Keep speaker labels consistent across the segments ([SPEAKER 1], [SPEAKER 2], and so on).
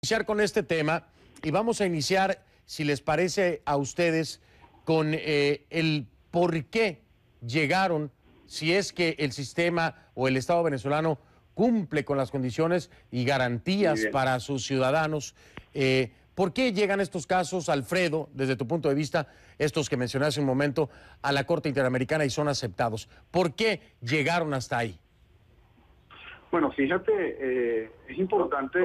[SPEAKER 1] Iniciar con este tema y vamos a iniciar, si les parece a ustedes, con el por qué llegaron, si es que el sistema o el Estado venezolano cumple con las condiciones y garantías para sus ciudadanos. ¿Por qué llegan estos casos, Alfredo, desde tu punto de vista, estos que mencioné hace un momento, a la Corte Interamericana y son aceptados? ¿Por qué llegaron hasta ahí?
[SPEAKER 2] Bueno, fíjate, es importante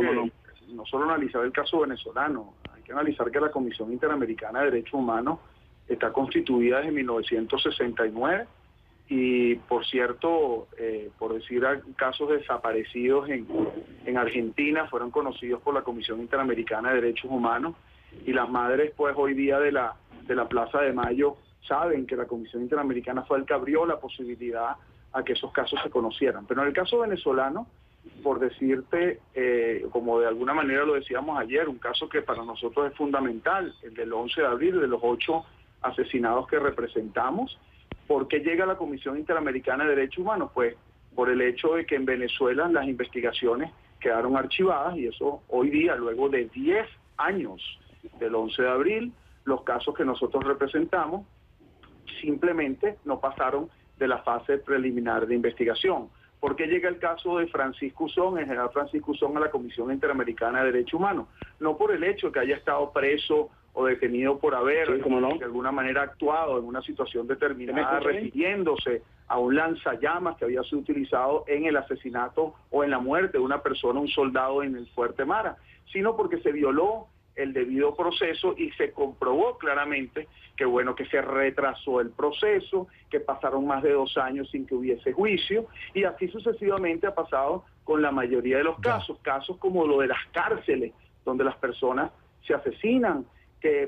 [SPEAKER 2] no solo analizar el caso venezolano, hay que analizar que la Comisión Interamericana de Derechos Humanos está constituida desde 1969 y, por cierto, por decir casos desaparecidos en Argentina fueron conocidos por la Comisión Interamericana de Derechos Humanos, y las madres, pues, hoy día de la Plaza de Mayo saben que la Comisión Interamericana fue el que abrió la posibilidad a que esos casos se conocieran. Pero en el caso venezolano, por decirte, como de alguna manera lo decíamos ayer, un caso que para nosotros es fundamental, el del 11 de abril, de los 8 asesinados que representamos. ¿Por qué llega la Comisión Interamericana de Derechos Humanos? Pues por el hecho de que en Venezuela las investigaciones quedaron archivadas, y eso hoy día, luego de 10 años del 11 de abril, los casos que nosotros representamos simplemente no pasaron de la fase preliminar de investigación. ¿Por qué llega el caso de Francisco Uzón, el general Francisco Uzón, a la Comisión Interamericana de Derechos Humanos? No por el hecho de que haya estado preso o detenido por haber, de alguna manera, actuado en una situación determinada, refiriéndose a un lanzallamas que había sido utilizado en el asesinato o en la muerte de una persona, un soldado en el Fuerte Mara, sino porque se violó el debido proceso y se comprobó claramente que, bueno, que se retrasó el proceso, que pasaron más de 2 años sin que hubiese juicio, y así sucesivamente ha pasado con la mayoría de los casos, casos como lo de las cárceles, donde las personas se asesinan.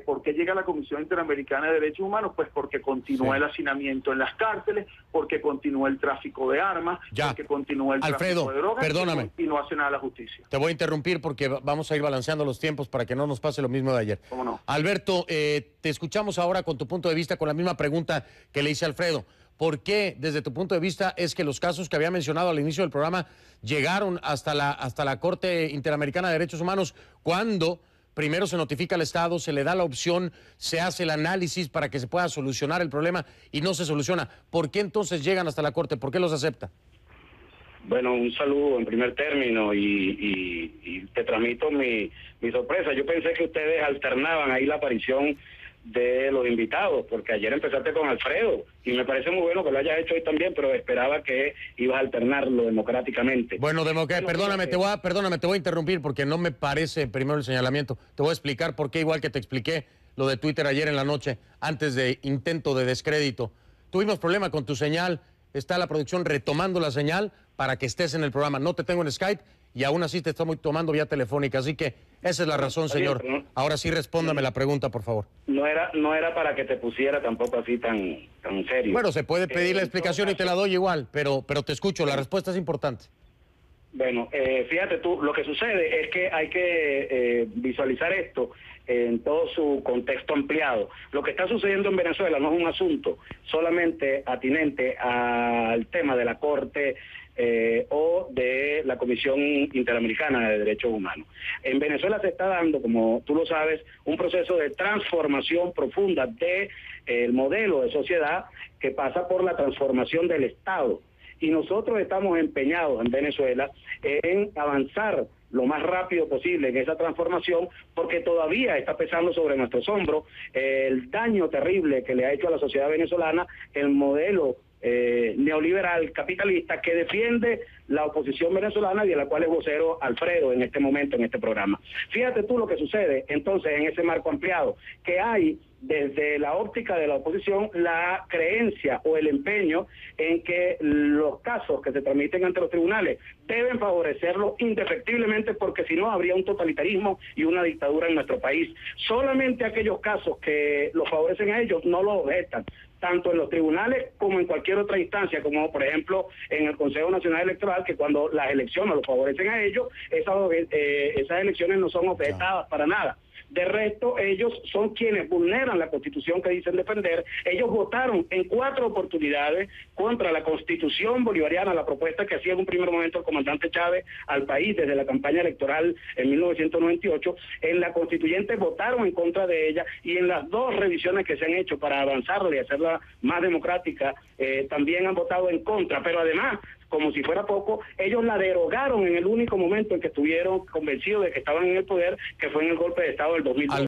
[SPEAKER 2] ¿Por qué llega la Comisión Interamericana de Derechos Humanos? Pues porque continúa el hacinamiento en las cárceles, porque continúa el tráfico de armas, porque continúa el tráfico de drogas,
[SPEAKER 1] perdóname,
[SPEAKER 2] y no hace nada la justicia.
[SPEAKER 1] Te voy a interrumpir porque vamos a ir balanceando los tiempos para que no nos pase lo mismo de ayer.
[SPEAKER 2] ¿Cómo no?
[SPEAKER 1] Alberto, te escuchamos ahora con tu punto de vista, con la misma pregunta que le hice a Alfredo. ¿Por qué, desde tu punto de vista, es que los casos que había mencionado al inicio del programa llegaron hasta la Corte Interamericana de Derechos Humanos cuando primero se notifica al Estado, se le da la opción, se hace el análisis para que se pueda solucionar el problema y no se soluciona? ¿Por qué entonces llegan hasta la Corte? ¿Por qué los acepta?
[SPEAKER 3] Bueno, un saludo en primer término y te transmito mi sorpresa. Yo pensé que ustedes alternaban ahí la aparición de los invitados, porque ayer empezaste con Alfredo y me parece muy bueno que lo hayas hecho hoy también, pero esperaba que ibas a alternarlo democráticamente.
[SPEAKER 1] Bueno, perdóname, te voy a interrumpir porque no me parece primero el señalamiento. Te voy a explicar por qué, igual que te expliqué lo de Twitter ayer en la noche, antes de intento de descrédito. Tuvimos problema con tu señal, está la producción retomando la señal para que estés en el programa. No te tengo en Skype y aún así te estamos tomando vía telefónica, así que esa es la razón, señor. Ahora sí, respóndame la pregunta, por favor.
[SPEAKER 3] No era para que te pusiera tampoco así tan serio.
[SPEAKER 1] Bueno, se puede pedir la explicación y te la doy igual, pero te escucho, la respuesta es importante.
[SPEAKER 3] Bueno, fíjate tú, lo que sucede es que hay que visualizar esto en todo su contexto ampliado. Lo que está sucediendo en Venezuela no es un asunto solamente atinente al tema de la Corte o de la Comisión Interamericana de Derechos Humanos. En Venezuela se está dando, como tú lo sabes, un proceso de transformación profunda del modelo de sociedad que pasa por la transformación del Estado. Y nosotros estamos empeñados en Venezuela en avanzar lo más rápido posible en esa transformación, porque todavía está pesando sobre nuestros hombros el daño terrible que le ha hecho a la sociedad venezolana el modelo neoliberal capitalista que defiende la oposición venezolana y de la cual es vocero Alfredo en este momento en este programa. Fíjate tú lo que sucede entonces en ese marco ampliado, que hay desde la óptica de la oposición la creencia o el empeño en que los casos que se tramiten ante los tribunales deben favorecerlo indefectiblemente, porque si no habría un totalitarismo y una dictadura en nuestro país. Solamente aquellos casos que los favorecen a ellos no los objetan, tanto en los tribunales como en cualquier otra instancia, como por ejemplo en el Consejo Nacional Electoral, que cuando las elecciones los favorecen a ellos, esas elecciones no son objetadas para nada. De resto, ellos son quienes vulneran la Constitución que dicen defender. Ellos votaron en 4 oportunidades contra la Constitución bolivariana, la propuesta que hacía en un primer momento el comandante Chávez al país desde la campaña electoral en 1998. En la constituyente votaron en contra de ella, y en las 2 revisiones que se han hecho para avanzarla y hacerla más democrática, también han votado en contra. Pero además, como si fuera poco, ellos la derogaron en el único momento en que estuvieron convencidos de que estaban en el poder, que fue en el golpe de Estado del 2002.